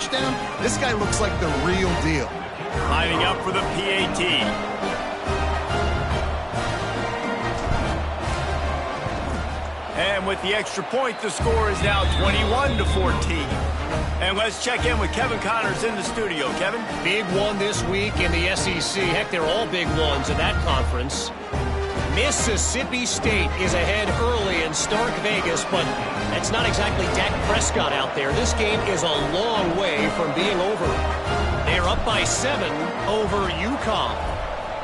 touchdown, this guy looks like the real deal. Lining up for the PAT. And with the extra point, the score is now 21-14. And let's check in with Kevin Connors in the studio. Kevin? Big one this week in the SEC. Heck, they're all big ones in that conference. Mississippi State is ahead early in Stark Vegas, but that's not exactly Dak Prescott out there. This game is a long way from being over. They're up by 7 over UConn.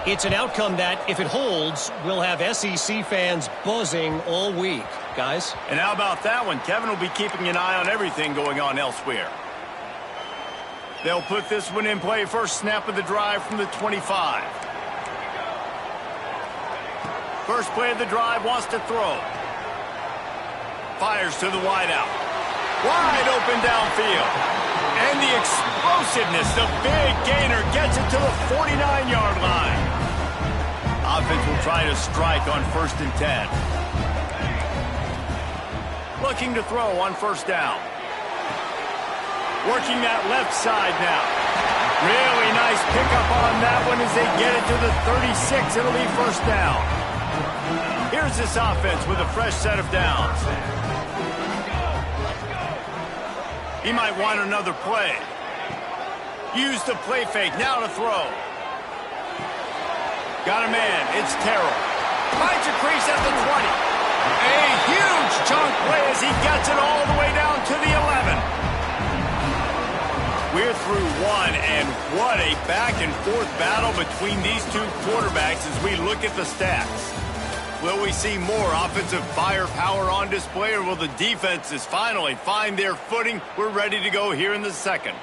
It's an outcome that, if it holds, will have SEC fans buzzing all week. Guys? And how about that one? Kevin will be keeping an eye on everything going on elsewhere. They'll put this one in play. First snap of the drive from the 25. First play of the drive, wants to throw. Fires to the wideout. Wide open downfield. And the explosiveness, the big gainer, gets it to the 49-yard line. Offense will try to strike on 1st and 10. Looking to throw on 1st down. Working that left side now. Really nice pickup on that one as they get it to the 36. It'll be 1st down. Here's this offense with a fresh set of downs. He might want another play. Use the play fake, now to throw. Got a man, it's Terrell. Finds a crease at the 20. A huge chunk play as he gets it all the way down to the 11. We're through one, and what a back-and-forth battle between these two quarterbacks as we look at the stats. Will we see more offensive firepower on display, or will the defenses finally find their footing? We're ready to go here in the second.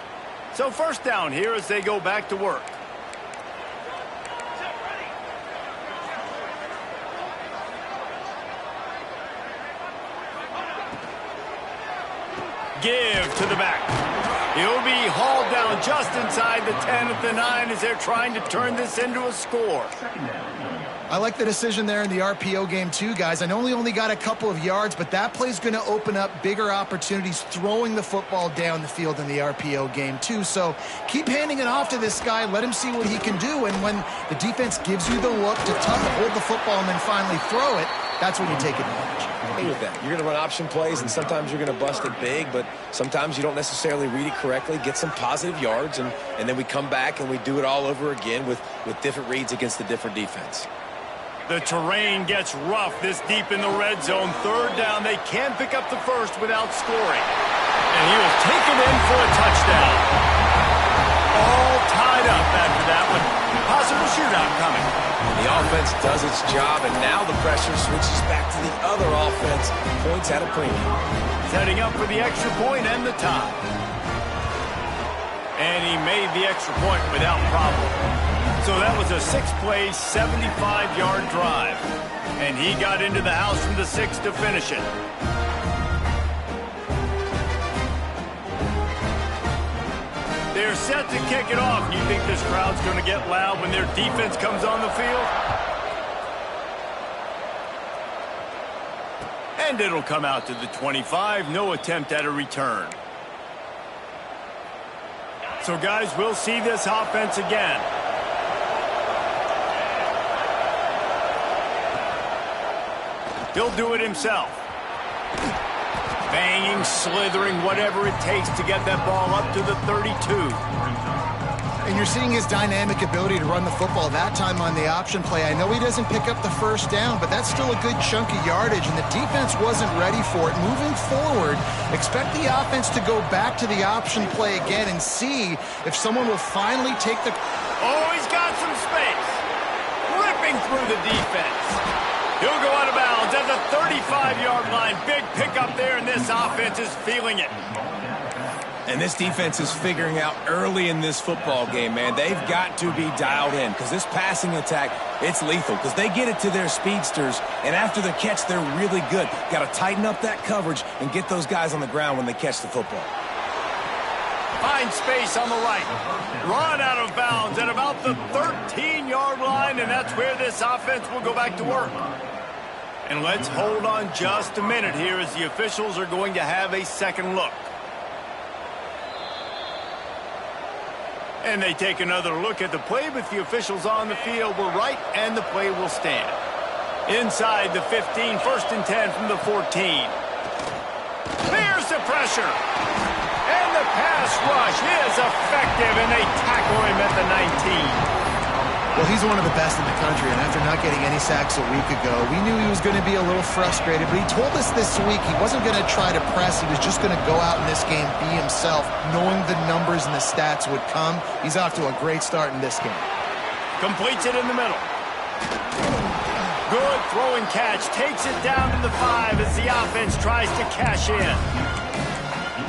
So 1st down here as they go back to work. Give to the back. He'll be hauled down just inside the 10 at the 9 as they're trying to turn this into a score. I like the decision there in the RPO game too, guys. I know he only got a couple of yards, but that play's going to open up bigger opportunities throwing the football down the field in the RPO game too. So keep handing it off to this guy. Let him see what he can do. And when the defense gives you the look to hold the football and then finally throw it, that's when you take advantage. With that, you're going to run option plays, and sometimes you're going to bust it big, but sometimes you don't necessarily read it correctly, get some positive yards, and then we come back and we do it all over again with different reads against the different defense. The terrain gets rough this deep in the red zone. 3rd down, they can't pick up the first without scoring. And he will take it in for a touchdown. All tied up after that one. Possible shootout coming. The offense does its job, and now the pressure switches back to the other offense. Points at a premium. Setting up for the extra point and the tie. And he made the extra point without problem. So that was a 6-play, 75-yard drive. And he got into the house from the 6 to finish it. They're set to kick it off. You think this crowd's going to get loud when their defense comes on the field? And it'll come out to the 25. No attempt at a return. So, guys, we'll see this offense again. He'll do it himself. Banging, slithering, whatever it takes to get that ball up to the 32. And you're seeing his dynamic ability to run the football that time on the option play. I know he doesn't pick up the 1st down, but that's still a good chunk of yardage, and the defense wasn't ready for it. Moving forward, expect the offense to go back to the option play again and see if someone will finally take the... Oh, he's got some space. Ripping through the defense. He'll go out of bounds at the 35-yard line. Big pickup there, and this offense is feeling it. And this defense is figuring out early in this football game, man. They've got to be dialed in because this passing attack, it's lethal because they get it to their speedsters, and after the catch, they're really good. Got to tighten up that coverage and get those guys on the ground when they catch the football. Find space on the right. Run out of bounds at about the 13-yard line, and that's where this offense will go back to work. And let's hold on just a minute here as the officials are going to have a second look. And they take another look at the play, but the officials on the field were right, and the play will stand. Inside the 15, 1st and 10 from the 14. There's the pressure. And the pass rush is effective, and they tackle him at the 19. Well, he's one of the best in the country, and after not getting any sacks a week ago, we knew he was going to be a little frustrated, but he told us this week he wasn't going to try to press. He was just going to go out in this game, be himself, knowing the numbers and the stats would come. He's off to a great start in this game. Completes it in the middle. Good throwing catch. Takes it down to the 5 as the offense tries to cash in.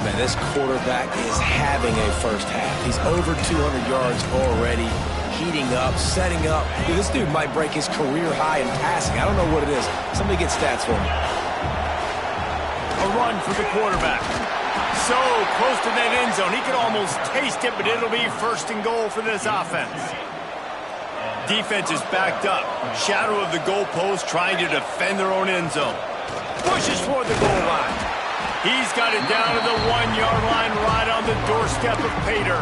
Man, this quarterback is having a first half. He's over 200 yards already, heating up, setting up. Dude, this dude might break his career high in passing. I don't know what it is. Somebody get stats for me. A run for the quarterback. So close to that end zone. He could almost taste it, but it'll be 1st and goal for this offense. Defense is backed up. Shadow of the goalpost, trying to defend their own end zone. Pushes toward the goal line. He's got it down to the 1-yard line, right on the doorstep of Pater.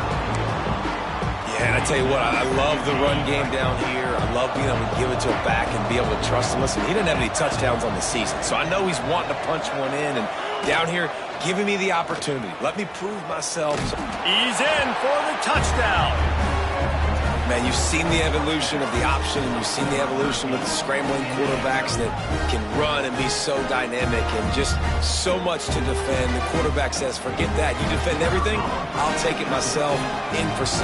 Yeah, and I tell you what, I love the run game down here. I love being able to give it to him back and be able to trust him. Listen, he didn't have any touchdowns on the season, so I know he's wanting to punch one in. And down here, giving me the opportunity. Let me prove myself. He's in for the touchdown. Man, you've seen the evolution of the option, and you've seen the evolution with the scrambling quarterbacks that can run and be so dynamic and just so much to defend. The quarterback says, forget that. You defend everything, I'll take it myself. In for 6.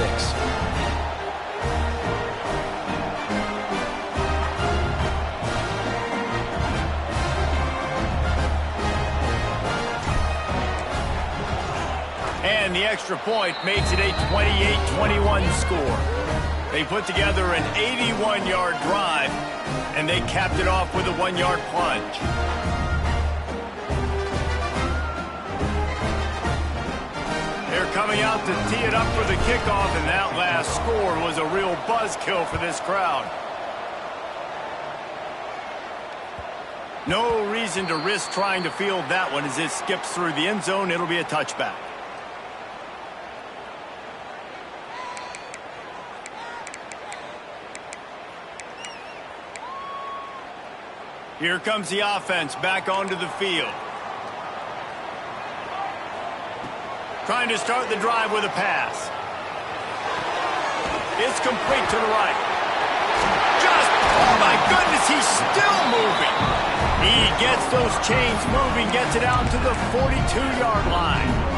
And the extra point makes it a 28-21 score. They put together an 81-yard drive, and they capped it off with a 1-yard plunge. They're coming out to tee it up for the kickoff, and that last score was a real buzzkill for this crowd. No reason to risk trying to field that one as it skips through the end zone. It'll be a touchback. Here comes the offense back onto the field. Trying to start the drive with a pass. It's complete to the right. Oh my goodness, he's still moving. He gets those chains moving, gets it out to the 42-yard line.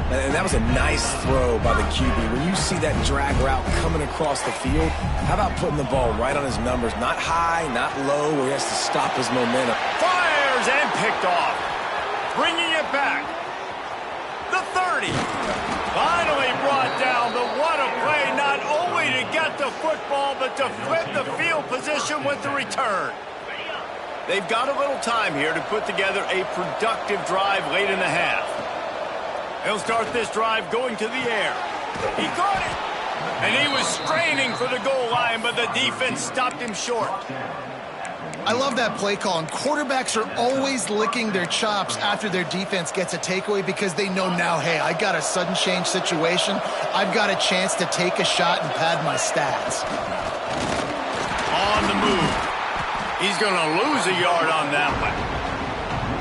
And that was a nice throw by the QB. When you see that drag route coming across the field, how about putting the ball right on his numbers? Not high, not low, where he has to stop his momentum. Fires and picked off. Bringing it back. The 30. Finally brought down. But what a play, not only to get the football, but to flip the field position with the return. They've got a little time here to put together a productive drive late in the half. He'll start this drive going to the air. He caught it. And he was straining for the goal line, but the defense stopped him short. I love that play call, and quarterbacks are always licking their chops after their defense gets a takeaway because they know now, hey, I got a sudden change situation. I've got a chance to take a shot and pad my stats. On the move. He's going to lose a yard on that one.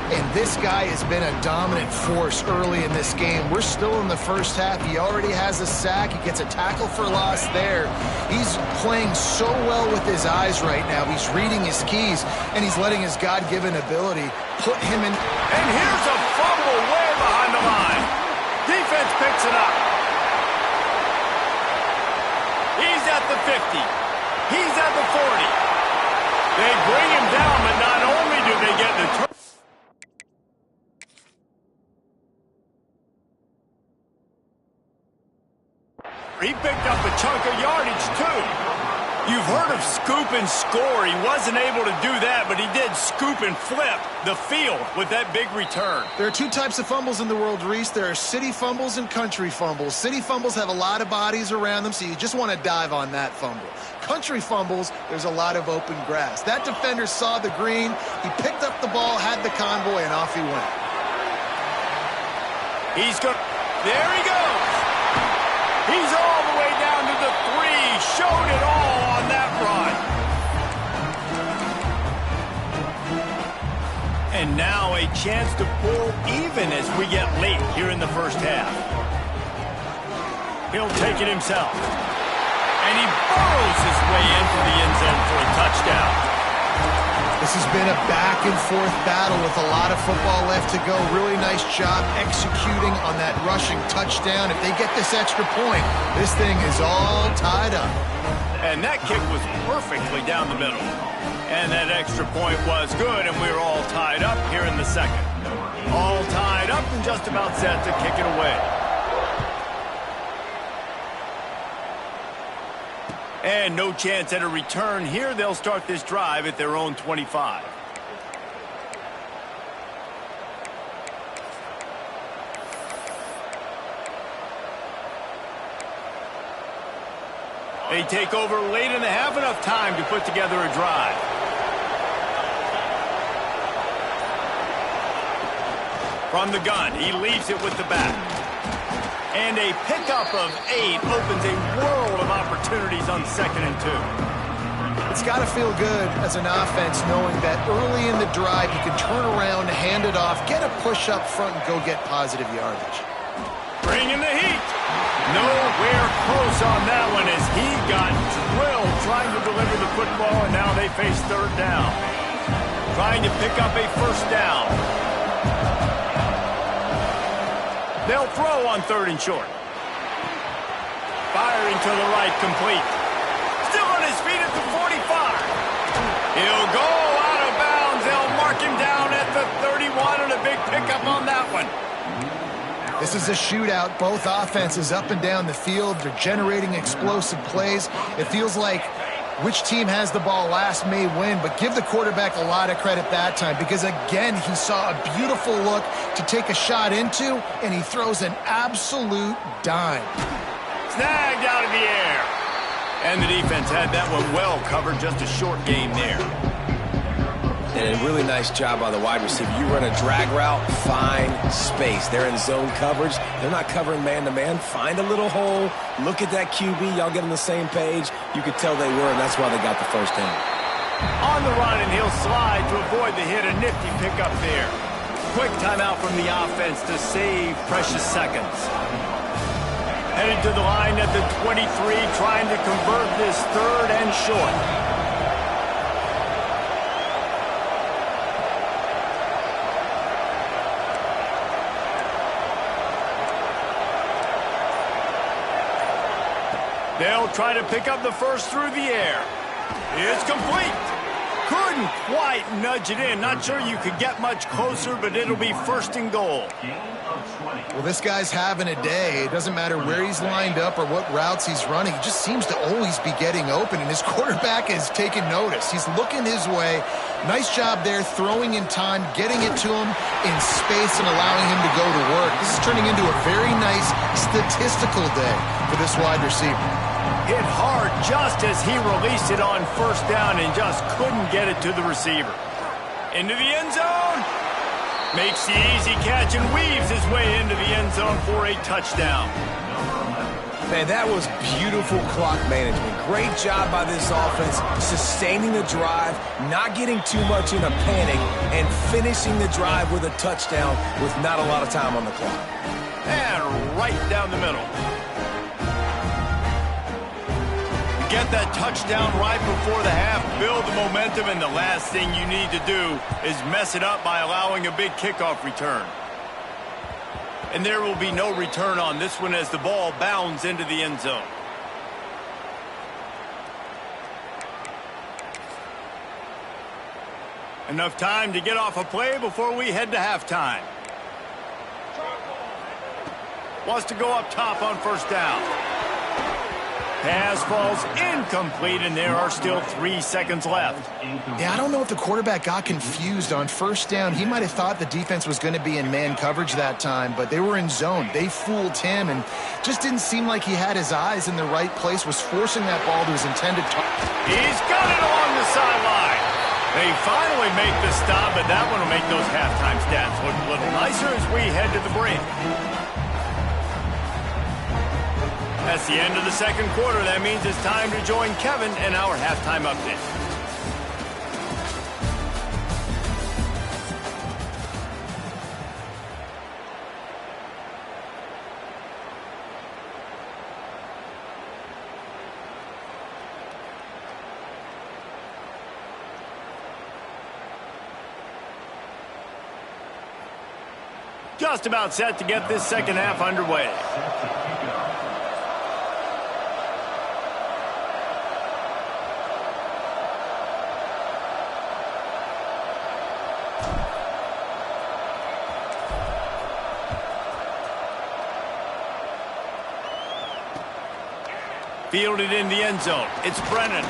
And this guy has been a dominant force early in this game. We're still in the first half. He already has a sack. He gets a tackle for loss there. He's playing so well with his eyes right now. He's reading his keys, and he's letting his God-given ability put him in. And here's a fumble way behind the line. Defense picks it up. He's at the 50. He's at the 40. They bring him down, but not only do they get the turn. He picked up a chunk of yardage, too. You've heard of scoop and score. He wasn't able to do that, but he did scoop and flip the field with that big return. There are two types of fumbles in the world, Reese. There are city fumbles and country fumbles. City fumbles have a lot of bodies around them, so you just want to dive on that fumble. Country fumbles, there's a lot of open grass. That defender saw the green. He picked up the ball, had the convoy, and off he went. He's going. There he goes. He's all the way And now a chance to pull even as we get late here in the first half. He'll take it himself. And he burrows his way into the end zone for a touchdown. This has been a back-and-forth battle with a lot of football left to go. Really nice job executing on that rushing touchdown. If they get this extra point, this thing is all tied up. And that kick was perfectly down the middle. And that extra point was good, and we're all tied up here in the second. All tied up and just about set to kick it away. And no chance at a return here. They'll start this drive at their own 25. They take over late in the half, enough time to put together a drive. From the gun, he leaves it with the back. And a pickup of 8 opens a world of opportunities on 2nd and 2. It's got to feel good as an offense knowing that early in the drive you can turn around, hand it off, get a push up front, and go get positive yardage. Bringing the heat. Nowhere close on that one as he got drilled trying to deliver the football, and now they face 3rd down. Trying to pick up a 1st down. They'll throw on 3rd and short. Firing to the right, complete. Still on his feet at the 45. He'll go out of bounds. They'll mark him down at the 31, and a big pickup on that one. This is a shootout. Both offenses up and down the field. They're generating explosive plays. It feels like which team has the ball last may win, but give the quarterback a lot of credit that time because, again, he saw a beautiful look to take a shot into, and he throws an absolute dime. Snagged out of the air. And the defense had that one well covered, just a short game there. And a really nice job by the wide receiver. You run a drag route, find space. They're in zone coverage. They're not covering man-to-man. Find a little hole. Look at that QB. Y'all get on the same page. You could tell they were, and that's why they got the 1st down. On the run, and he'll slide to avoid the hit. A nifty pickup there. Quick timeout from the offense to save precious seconds. Headed to the line at the 23, trying to convert this 3rd and short. They'll try to pick up the 1st through the air. It's complete. Couldn't quite nudge it in. Not sure you could get much closer, but it'll be 1st and goal. Well, this guy's having a day. It doesn't matter where he's lined up or what routes he's running. He just seems to always be getting open, and his quarterback is taking notice. He's looking his way. Nice job there, throwing in time, getting it to him in space and allowing him to go to work. This is turning into a very nice statistical day for this wide receiver. Hit hard just as he released it on 1st down and just couldn't get it to the receiver. Into the end zone. Makes the easy catch and weaves his way into the end zone for a touchdown. Man, that was beautiful clock management. Great job by this offense, sustaining the drive, not getting too much in a panic, and finishing the drive with a touchdown with not a lot of time on the clock. And right down the middle. Get that touchdown right before the half, build the momentum, and the last thing you need to do is mess it up by allowing a big kickoff return. And there will be no return on this one as the ball bounds into the end zone. Enough time to get off a play before we head to halftime. Wants to go up top on 1st down. Pass falls incomplete, and there are still 3 seconds left. Yeah, I don't know if the quarterback got confused on 1st down. He might have thought the defense was going to be in man coverage that time, but they were in zone. They fooled him and just didn't seem like he had his eyes in the right place, was forcing that ball to his intended target. He's got it along the sideline. They finally make the stop, but that one will make those halftime stats look a little nicer as we head to the break. That's the end of the 2nd quarter. That means it's time to join Kevin in our halftime update. Just about set to get this second half underway. Fielded in the end zone. It's Brennan.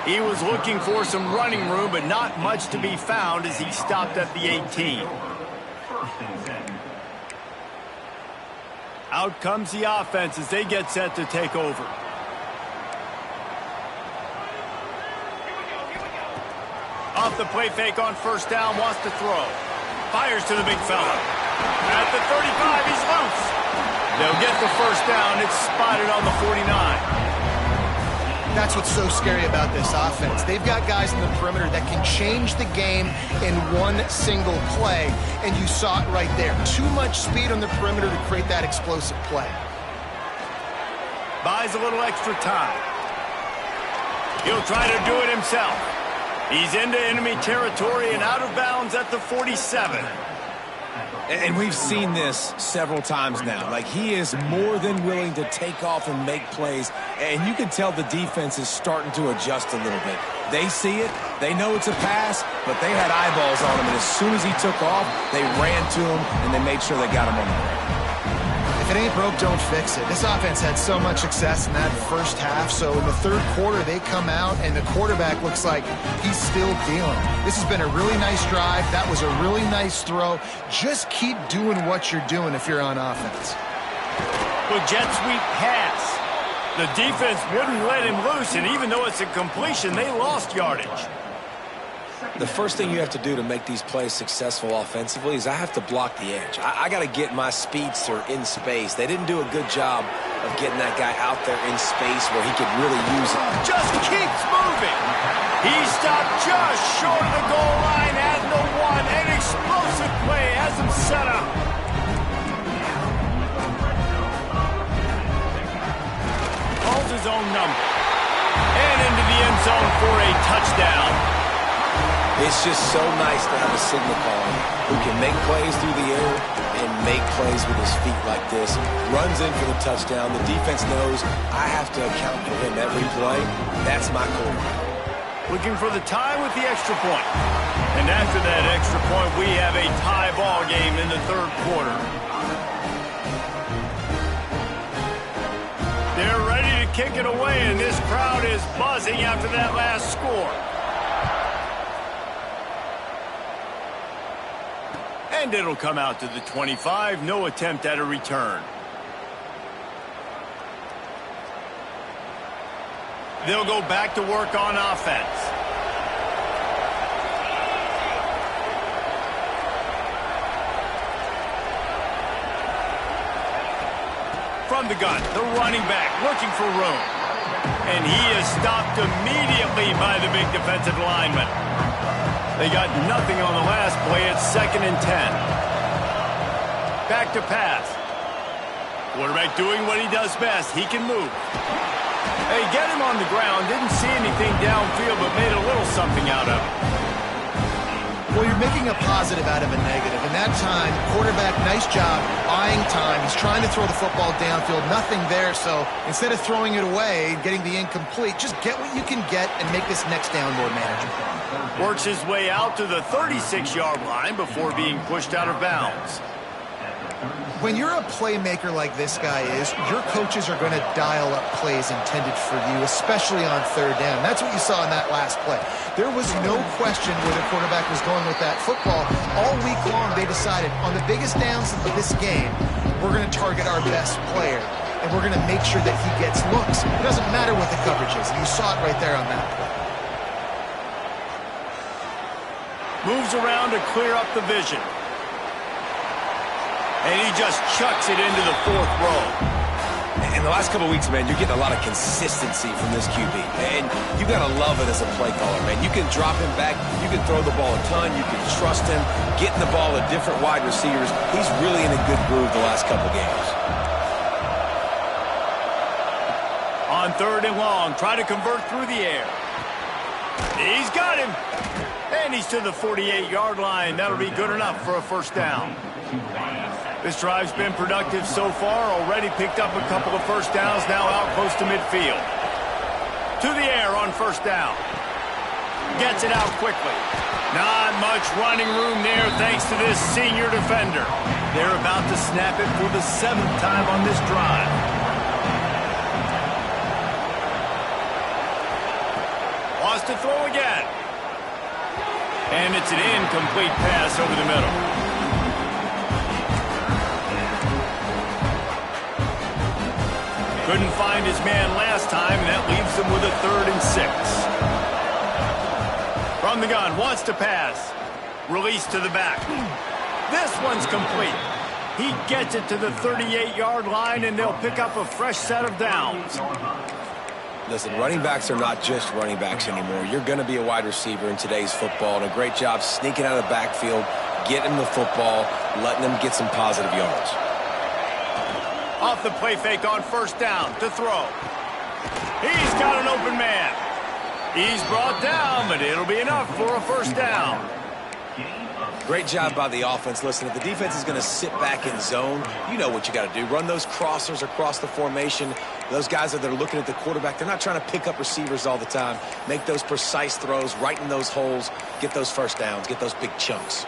He was looking for some running room, but not much to be found as he stopped at the 18. Out comes the offense as they get set to take over. Off the play fake on first down, wants to throw. Fires to the big fella. At the 35, he's loose. They'll get the first down. It's spotted on the 49. That's what's so scary about this offense. They've got guys in the perimeter that can change the game in one single play, and you saw it right there. Too much speed on the perimeter to create that explosive play. Buys a little extra time. He'll try to do it himself. He's into enemy territory and out of bounds at the 47. And we've seen this several times now. Like, he is more than willing to take off and make plays. And you can tell the defense is starting to adjust a little bit. They see it. They know it's a pass, but they had eyeballs on him. And as soon as he took off, they ran to him, and they made sure they got him on the ground. If it ain't broke, don't fix it. This offense had so much success in that first half, so in the third quarter, they come out, and the quarterback looks like he's still dealing. This has been a really nice drive. That was a really nice throw. Just keep doing what you're doing if you're on offense. Well, jet sweep pass. The defense wouldn't let him loose, and even though it's a completion, they lost yardage. The first thing you have to do to make these plays successful offensively is I have to block the edge. I got to get my speedster in space. They didn't do a good job of getting that guy out there in space where he could really use it. Just keeps moving. He stopped just short of the goal line at the 1. An explosive play has him set up. Calls his own number. And into the end zone for a touchdown. It's just so nice to have a signal caller who can make plays through the air and make plays with his feet like this. Runs in for the touchdown. The defense knows I have to account for him every play. That's my quarterback. Looking for the tie with the extra point. And after that extra point, we have a tie ball game in the third quarter. They're ready to kick it away, and this crowd is buzzing after that last score. And it'll come out to the 25. No attempt at a return. They'll go back to work on offense. From the gun, the running back looking for room. And he is stopped immediately by the big defensive lineman. They got nothing on the last play. It's 2nd and 10. Back to pass. Quarterback doing what he does best. He can move. They get him on the ground. Didn't see anything downfield, but made a little something out of it. Well, you're making a positive out of a negative. In that time, quarterback, nice job, buying time. He's trying to throw the football downfield. Nothing there, so instead of throwing it away, getting the incomplete, just get what you can get and make this next down more manageable. Works his way out to the 36-yard line before being pushed out of bounds. When you're a playmaker like this guy is, your coaches are going to dial up plays intended for you, especially on third down. That's what you saw in that last play. There was no question where the quarterback was going with that football. All week long, they decided on the biggest downs of this game, we're going to target our best player, and we're going to make sure that he gets looks. It doesn't matter what the coverage is. You saw it right there on that play. Moves around to clear up the vision. And he just chucks it into the 4th row. In the last couple of weeks, man, you're getting a lot of consistency from this QB. And you got to love it as a play caller, man. You can drop him back. You can throw the ball a ton. You can trust him. Getting the ball to different wide receivers. He's really in a good groove the last couple games. On 3rd and long, try to convert through the air. He's got him. And he's to the 48-yard line. That'll be good enough for a first down. This drive's been productive so far. Already picked up a couple of first downs, now out close to midfield. To the air on first down. Gets it out quickly. Not much running room there thanks to this senior defender. They're about to snap it for the 7th time on this drive. Wants to throw again. And it's an incomplete pass over the middle. Couldn't find his man last time, and that leaves him with a 3rd and 6. From the gun, wants to pass. Release to the back. This one's complete. He gets it to the 38-yard line, and they'll pick up a fresh set of downs. Listen, running backs are not just running backs anymore. You're going to be a wide receiver in today's football, and a great job sneaking out of the backfield, getting them the football, letting them get some positive yards. Off the play fake on first down to throw. He's got an open man. He's brought down, but it'll be enough for a first down. Great job by the offense. Listen, if the defense is going to sit back in zone, you know what you got to do. Run those crossers across the formation. Those guys that are looking at the quarterback, they're not trying to pick up receivers all the time. Make those precise throws, right in those holes, get those first downs, get those big chunks.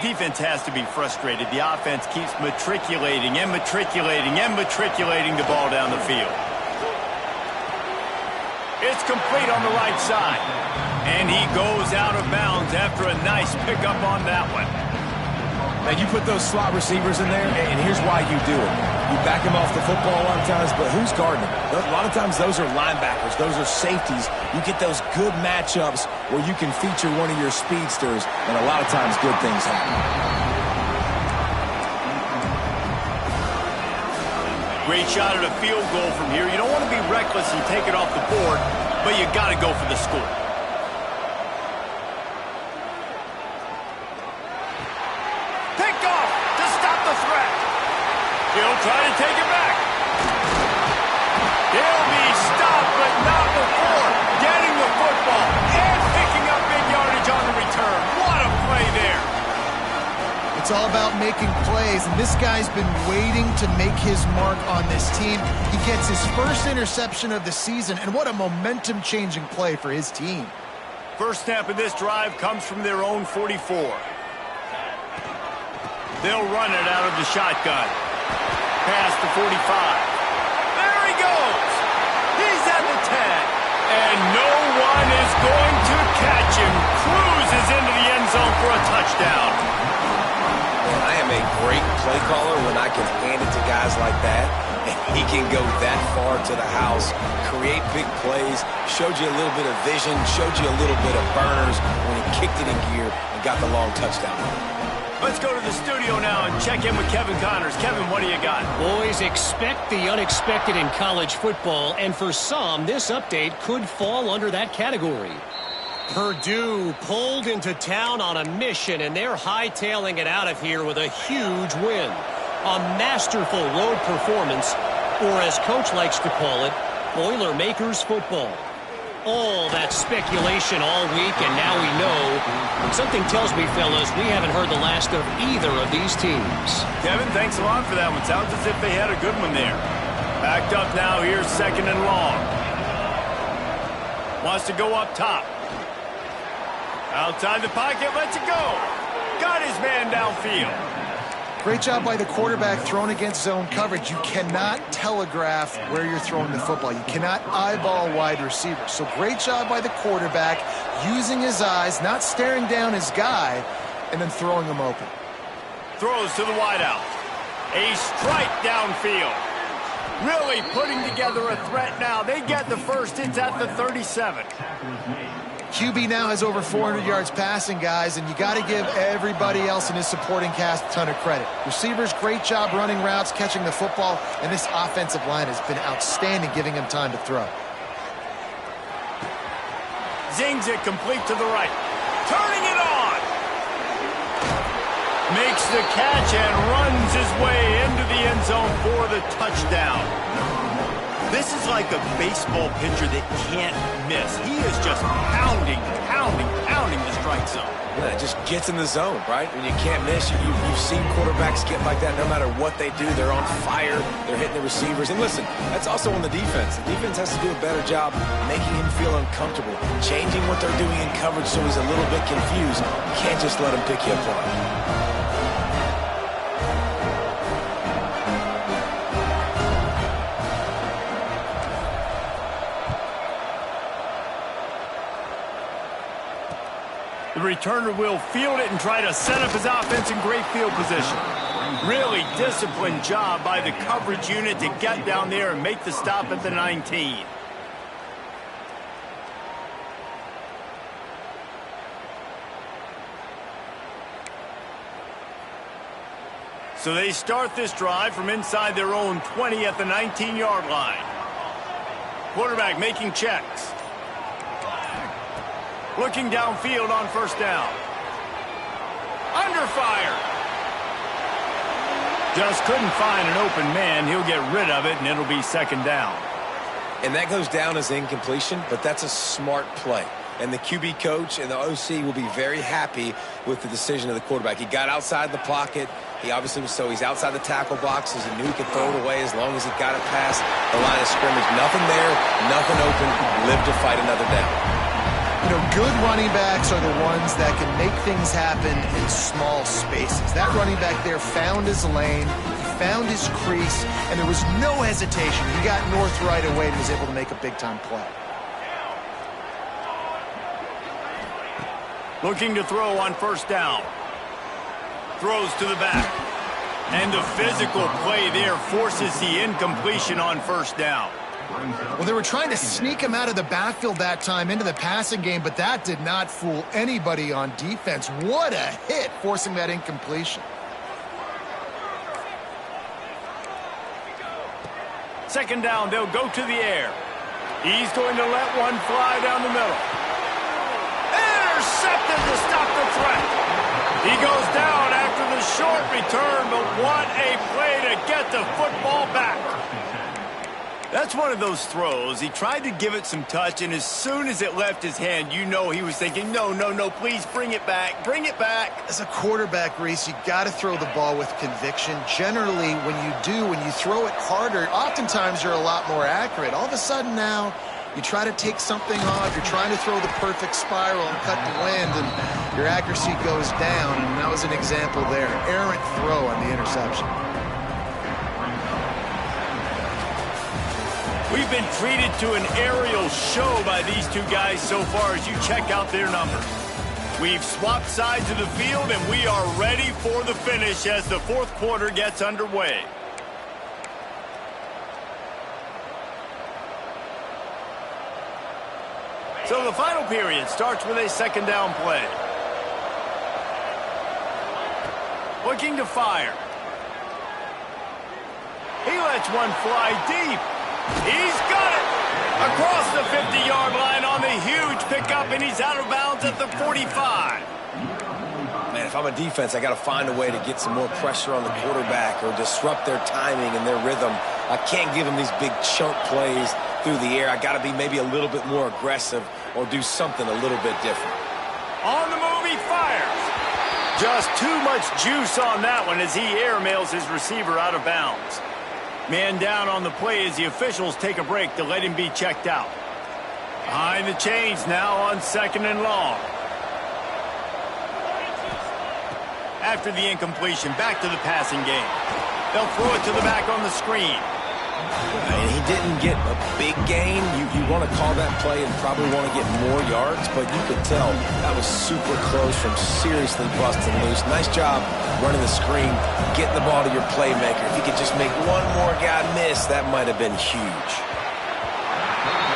Defense has to be frustrated. The offense keeps matriculating and matriculating and matriculating the ball down the field. It's complete on the right side. And he goes out of bounds after a nice pickup on that one. Now, you put those slot receivers in there, and here's why you do it. You back them off the football a lot of times, but who's guarding them? A lot of times those are linebackers. Those are safeties. You get those good matchups where you can feature one of your speedsters, and a lot of times good things happen. Great shot at a field goal from here. You don't want to be reckless and take it off the board, but you got to go for the score. Picked off to stop the threat. He'll try to take it back. He'll be stopped, but not before getting the football and picking up big yardage on the return. What a play there. It's all about making plays, and this guy's been waiting to make his mark on this team. He gets his first interception of the season, and what a momentum-changing play for his team. First snap of this drive comes from their own 44. They'll run it out of the shotgun. Pass to 45. There he goes. He's at the 10. And no one is going to catch him. Cruises into the end zone for a touchdown. I am a great play caller when I can hand it to guys like that. And he can go that far to the house, create big plays, showed you a little bit of vision, showed you a little bit of burners when he kicked it in gear and got the long touchdown. Let's go to the studio now and check in with Kevin Connors. Kevin, what do you got? Boys, expect the unexpected in college football, and for some, this update could fall under that category. Purdue pulled into town on a mission, and they're hightailing it out of here with a huge win. A masterful road performance, or as Coach likes to call it, Boilermakers football. All that speculation all week, and now we know. And something tells me, fellas, we haven't heard the last of either of these teams. Kevin, thanks a lot for that one. Sounds as if they had a good one there. Backed up now, here's 2nd and long. Wants to go up top. Outside the pocket, lets it go. Got his man downfield. Great job by the quarterback throwing against zone coverage. You cannot telegraph where you're throwing the football. You cannot eyeball wide receivers. So great job by the quarterback using his eyes, not staring down his guy, and then throwing him open. Throws to the wideout. A strike downfield. Really putting together a threat now. They get the first. It's at the 37. QB now has over 400 yards passing, guys, and you got to give everybody else in his supporting cast a ton of credit. Receivers, great job running routes, catching the football, and this offensive line has been outstanding, giving him time to throw. Zings it complete to the right. Turning it on. Makes the catch and runs his way into the end zone for the touchdown. This is like a baseball pitcher that can't miss. He is just pounding the strike zone. Yeah, it just gets in the zone, right? When you can't miss, you've seen quarterbacks get like that no matter what they do. They're on fire. They're hitting the receivers. And listen, that's also on the defense. The defense has to do a better job making him feel uncomfortable, changing what they're doing in coverage so he's a little bit confused. You can't just let him pick you apart. The returner will field it and try to set up his offense in great field position. Really disciplined job by the coverage unit to get down there and make the stop at the 19. So they start this drive from inside their own 20 at the 19-yard line. Quarterback making checks. Looking downfield on first down. Under fire. Just couldn't find an open man. He'll get rid of it, and it'll be second down. And that goes down as incompletion, but that's a smart play. And the QB coach and the OC will be very happy with the decision of the quarterback. He got outside the pocket. He obviously was he's outside the tackle boxes. He knew he could throw it away as long as he got it past the line of scrimmage. Nothing there, nothing open. Live to fight another down. You know, good running backs are the ones that can make things happen in small spaces. That running back there found his lane, he found his crease, and there was no hesitation. He got north right away and was able to make a big-time play. Looking to throw on first down. Throws to the back. And the physical play there forces the incompletion on first down. Well, they were trying to sneak him out of the backfield that time into the passing game, but that did not fool anybody on defense. What a hit, forcing that incompletion. Second down, they'll go to the air. He's going to let one fly down the middle. Intercepted to stop the threat. He goes down after the short return, but what a play to get the football back. That's one of those throws. He tried to give it some touch, and as soon as it left his hand, you know he was thinking, no, please bring it back, bring it back. As a quarterback, Reese, you got to throw the ball with conviction. Generally, when you throw it harder, oftentimes you're a lot more accurate. All of a sudden now, you try to take something off, you're trying to throw the perfect spiral and cut the wind, and your accuracy goes down, and that was an example there. Errant throw on the interception. We've been treated to an aerial show by these two guys so far as you check out their numbers. We've swapped sides of the field, and we are ready for the finish as the fourth quarter gets underway. So the final period starts with a second down play. Looking to fire. He lets one fly deep. He's got it across the 50-yard line on the huge pickup, and he's out of bounds at the 45. Man, if I'm a defense, I got to find a way to get some more pressure on the quarterback or disrupt their timing and their rhythm. I can't give them these big chunk plays through the air. I got to be maybe a little bit more aggressive or do something a little bit different. On the move, he fires. Just too much juice on that one as he airmails his receiver out of bounds. Man down on the play as the officials take a break to let him be checked out. Behind the chains now on second and long. After the incompletion, back to the passing game. They'll throw it to the back on the screen. And he didn't get a big gain. You want to call that play and probably want to get more yards, but you could tell that was super close from seriously busting loose. Nice job running the screen, getting the ball to your playmaker. If you could just make one more guy miss, that might have been huge.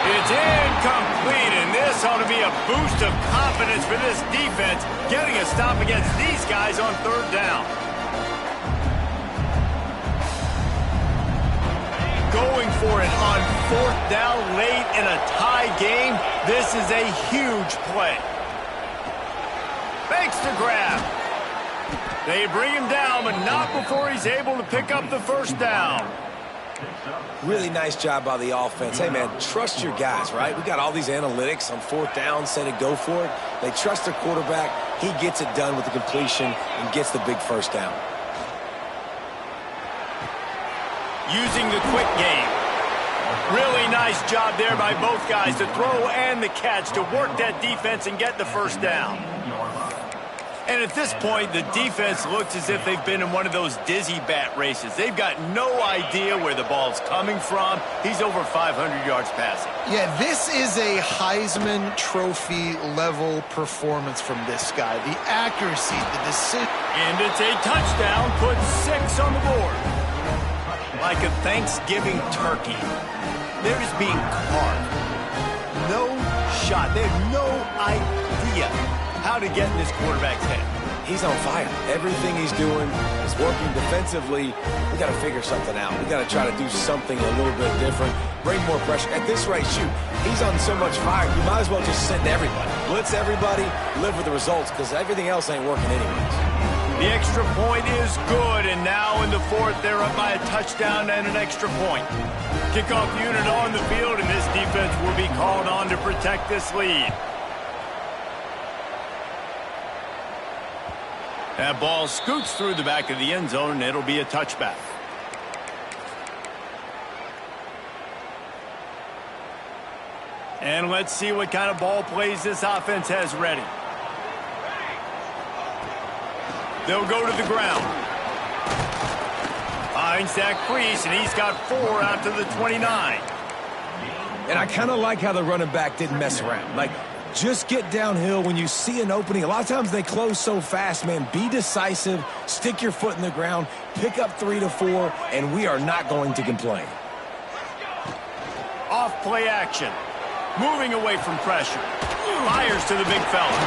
It's incomplete, and this ought to be a boost of confidence for this defense, getting a stop against these guys on third down. Going for it on fourth down late in a tie game. This is a huge play. Fakes the grab. They bring him down, but not before he's able to pick up the first down. Really nice job by the offense. Hey, man, trust your guys, right? We got all these analytics on fourth down, say to go for it. They trust their quarterback. He gets it done with the completion and gets the big first down. Using the quick game. Really nice job there by both guys to throw and the catch to work that defense and get the first down. And at this point, the defense looks as if they've been in one of those dizzy bat races. They've got no idea where the ball's coming from. He's over 500 yards passing. Yeah, this is a Heisman Trophy level performance from this guy. The accuracy, the decision. And it's a touchdown, puts 6 on the board. Like a Thanksgiving turkey, they're just being carved. No shot. They have no idea how to get in this quarterback's head. He's on fire. Everything he's doing is working defensively. We got to figure something out. We got to try to do something a little bit different. Bring more pressure. At this rate, shoot, he's on so much fire, you might as well just send everybody. Blitz everybody, live with the results, because everything else ain't working anyways. The extra point is good, and now in the fourth, they're up by a touchdown and an extra point. Kickoff unit on the field, and this defense will be called on to protect this lead. That ball scoots through the back of the end zone, and it'll be a touchback. And let's see what kind of ball plays this offense has ready. They'll go to the ground. Finds that crease, and he's got 4 out to the 29. And I kind of like how the running back didn't mess around. Like, just get downhill when you see an opening. A lot of times they close so fast, man. Be decisive, stick your foot in the ground, pick up 3 to 4, and we are not going to complain. Off play action. Moving away from pressure. Fires to the big fella.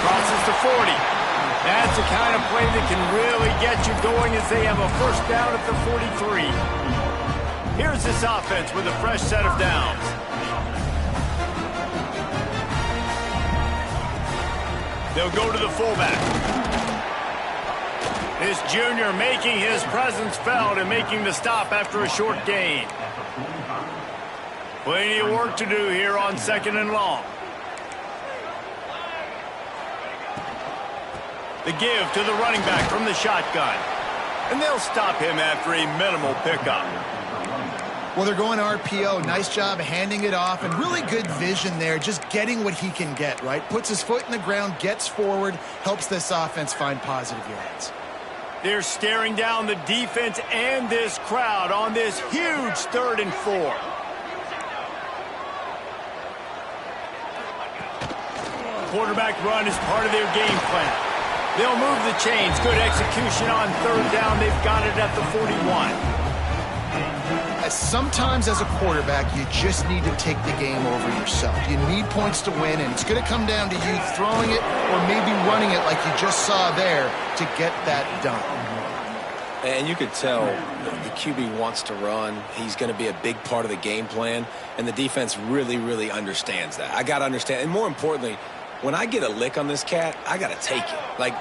Crosses to 40. That's the kind of play that can really get you going as they have a first down at the 43. Here's this offense with a fresh set of downs. They'll go to the fullback. This junior making his presence felt and making the stop after a short gain. Plenty of work to do here on 2nd and long. The give to the running back from the shotgun. And they'll stop him after a minimal pickup. Well, they're going RPO. Nice job handing it off, and really good vision there, just getting what he can get, right? Puts his foot in the ground, gets forward, helps this offense find positive yards. They're staring down the defense and this crowd on this huge 3rd and 4. Quarterback run is part of their game plan. They'll move the chains. Good execution on 3rd down. They've got it at the 41. Sometimes as a quarterback, you just need to take the game over yourself. You need points to win, and it's going to come down to you throwing it or maybe running it like you just saw there to get that done. And you could tell the QB wants to run. He's going to be a big part of the game plan, and the defense really, really understands that. I got to understand, and more importantly, when I get a lick on this cat, I got to take it. Like,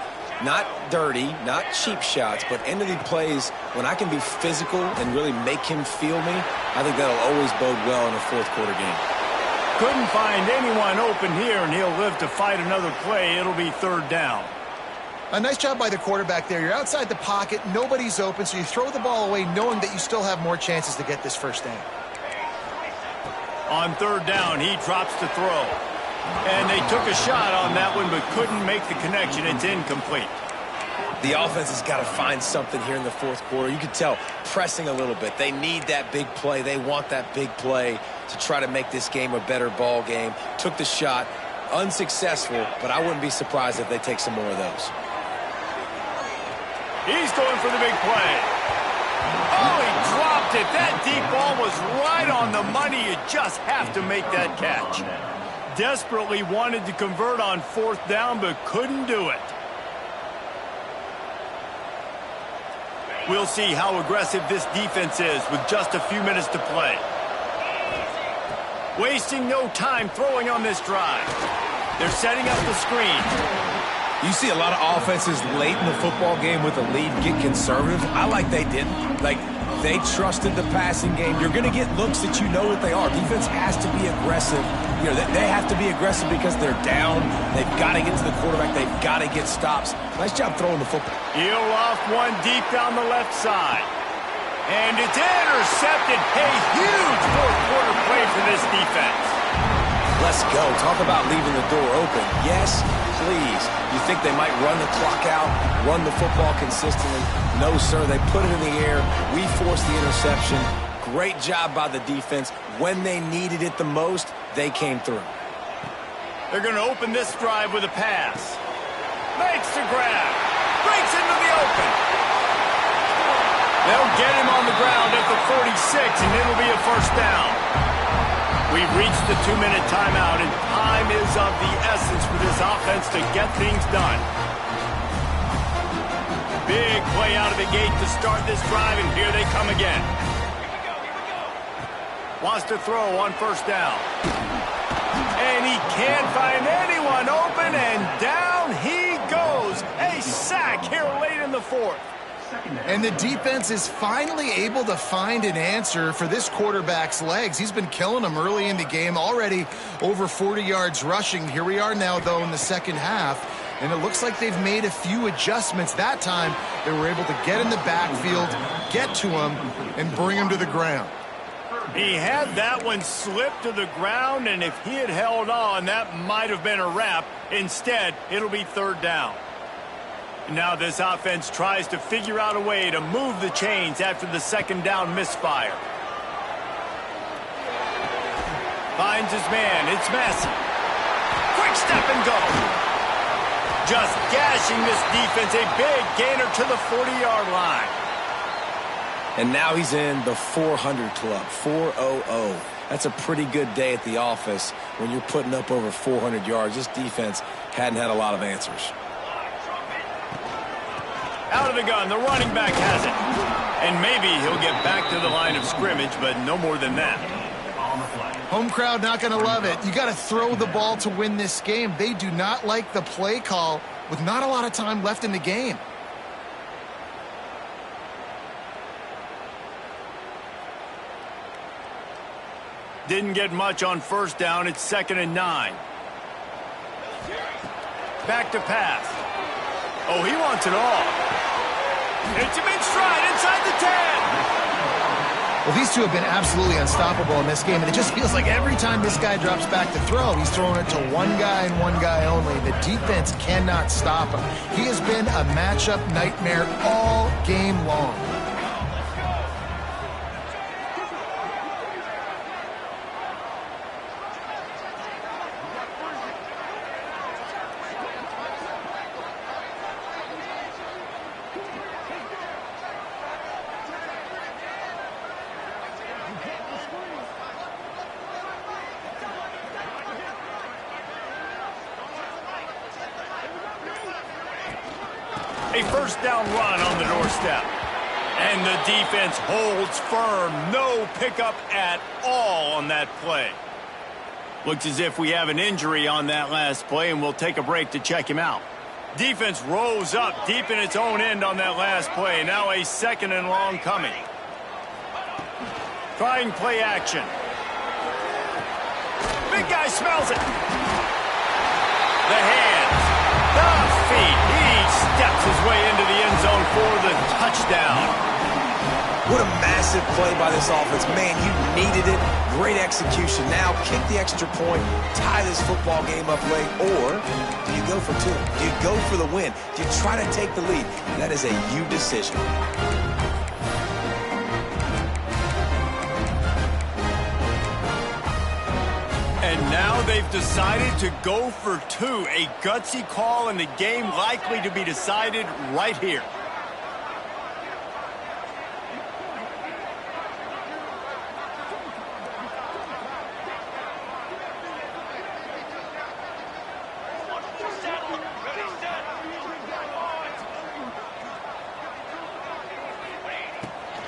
not dirty, not cheap shots, but end of the plays, when I can be physical and really make him feel me, I think that'll always bode well in a 4th quarter game. Couldn't find anyone open here, and he'll live to fight another play. It'll be 3rd down. A nice job by the quarterback there. You're outside the pocket, nobody's open, so you throw the ball away knowing that you still have more chances to get this first down. On 3rd down, he drops to throw. And they took a shot on that one, but couldn't make the connection. It's incomplete. The offense has got to find something here in the 4th quarter. You can tell, pressing a little bit. They need that big play. They want that big play to try to make this game a better ball game. Took the shot, unsuccessful, but I wouldn't be surprised if they take some more of those. He's going for the big play. Oh, he dropped it. That deep ball was right on the money. You just have to make that catch. Desperately wanted to convert on 4th down, but couldn't do it. We'll see how aggressive this defense is with just a few minutes to play. Wasting no time throwing on this drive. They're setting up the screen. You see a lot of offenses late in the football game with a lead get conservative. I like they didn't. Like, they trusted the passing game. You're going to get looks that you know what they are. Defense has to be aggressive. You know, they have to be aggressive because they're down. They've got to get to the quarterback. They've got to get stops. Nice job throwing the football. He'll off one deep down the left side. And it's intercepted. A huge fourth quarter play for this defense. Let's go. Talk about leaving the door open. Yes, please. You think they might run the clock out, run the football consistently? No, sir. They put it in the air. We forced the interception. Great job by the defense. When they needed it the most, they came through. They're going to open this drive with a pass. Makes the grab. Breaks into the open. They'll get him on the ground at the 46, and it'll be a first down. We've reached the 2-minute timeout, and time is of the essence for this offense to get things done. Big play out of the gate to start this drive, and here they come again. Wants to throw on first down. And he can't find anyone open, and down he goes. A sack here late in the fourth. And the defense is finally able to find an answer for this quarterback's legs. He's been killing them early in the game, already over 40 yards rushing. Here we are now, though, in the second half, and it looks like they've made a few adjustments. That time, they were able to get in the backfield, get to him, and bring him to the ground. He had that one slip to the ground, and if he had held on, that might have been a wrap. Instead, it'll be third down. Now this offense tries to figure out a way to move the chains after the second down misfire. Finds his man. It's Massey. Quick step and go. Just gashing this defense. A big gainer to the 40-yard line. And now he's in the 400 club, 400. That's a pretty good day at the office when you're putting up over 400 yards. This defense hadn't had a lot of answers. Out of the gun, the running back has it. And maybe he'll get back to the line of scrimmage, but no more than that. Home crowd not going to love it. You got to throw the ball to win this game. They do not like the play call with not a lot of time left in the game. Didn't get much on first down. It's 2nd and 9. Back to pass. Oh, he wants it all. It's him in stride inside the 10. Well, these two have been absolutely unstoppable in this game, and it just feels like every time this guy drops back to throw, he's throwing it to one guy and one guy only. The defense cannot stop him. He has been a matchup nightmare all game long. A first down run on the doorstep. And the defense holds firm. No pickup at all on that play. Looks as if we have an injury on that last play, and we'll take a break to check him out. Defense rose up deep in its own end on that last play. Now a 2nd and long coming. Trying play action. Big guy smells it. The hands. The feet. He steps his way into the end zone for the touchdown. What a massive play by this offense. Man, you needed it. Great execution. Now kick the extra point, tie this football game up late, or do you go for two? Do you go for the win? Do you try to take the lead? That is a you decision. And now they've decided to go for two. A gutsy call, and the game likely to be decided right here.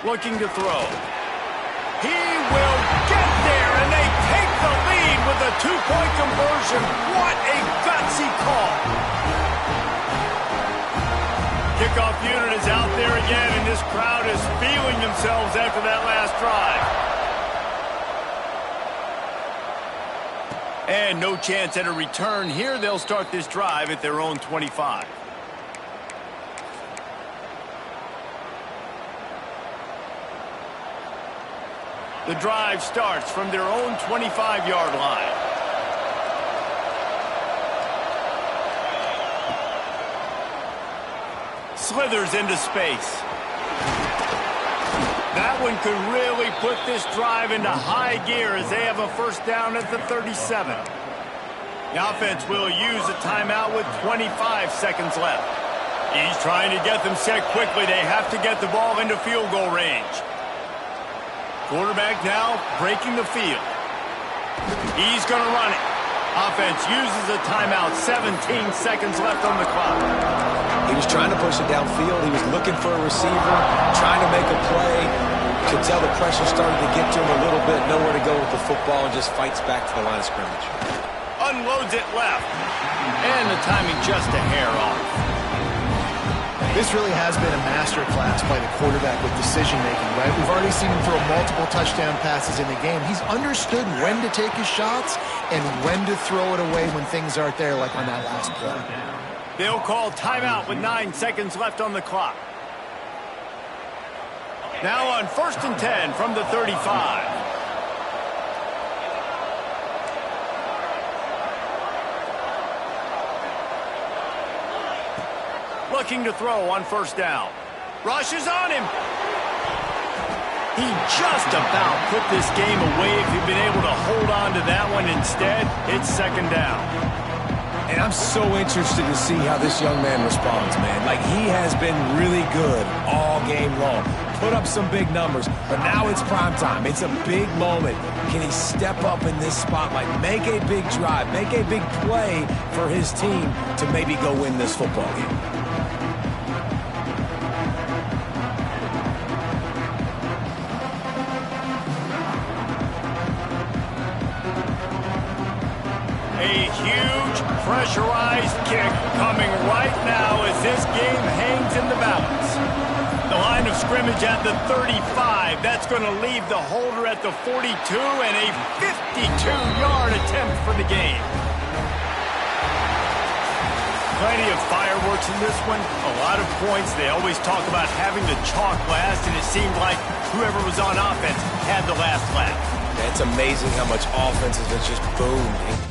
Looking to throw. He will get there, and they take the lead with a 2-point conversion. What a gutsy call. kickoff unit is out there again, and this crowd is feeling themselves after that last drive. And no chance at a return here. They'll start this drive at their own 25. The drive starts from their own 25-yard line. Slithers into space. That one could really put this drive into high gear as they have a first down at the 37. The offense will use a timeout with 25 seconds left. He's trying to get them set quickly. They have to get the ball into field goal range. Quarterback now breaking the field. He's going to run it. Offense uses a timeout. 17 seconds left on the clock. He was trying to push it downfield. He was looking for a receiver, trying to make a play. Could tell the pressure started to get to him a little bit. Nowhere to go with the football, and just fights back to the line of scrimmage. Unloads it left. And the timing just a hair off. This really has been a masterclass by the quarterback with decision-making, right? We've already seen him throw multiple touchdown passes in the game. He's understood when to take his shots and when to throw it away when things aren't there, like on that last play. They'll call timeout with 9 seconds left on the clock. Now on 1st and 10 from the 35. Looking to throw on first down. Rushes on him. He just about put this game away if he'd been able to hold on to that one. Instead, it's second down. And I'm so interested to see how this young man responds, man. Like, he has been really good all game long. Put up some big numbers, but now it's prime time. It's a big moment. Can he step up in this spotlight, make a big drive, make a big play for his team to maybe go win this football game? A huge pressurized kick coming right now as this game hangs in the balance. The line of scrimmage at the 35. That's going to leave the holder at the 42 and a 52-yard attempt for the game. Plenty of fireworks in this one. A lot of points. They always talk about having the chalk last, and it seemed like whoever was on offense had the last laugh. It's amazing how much offense has just boomed.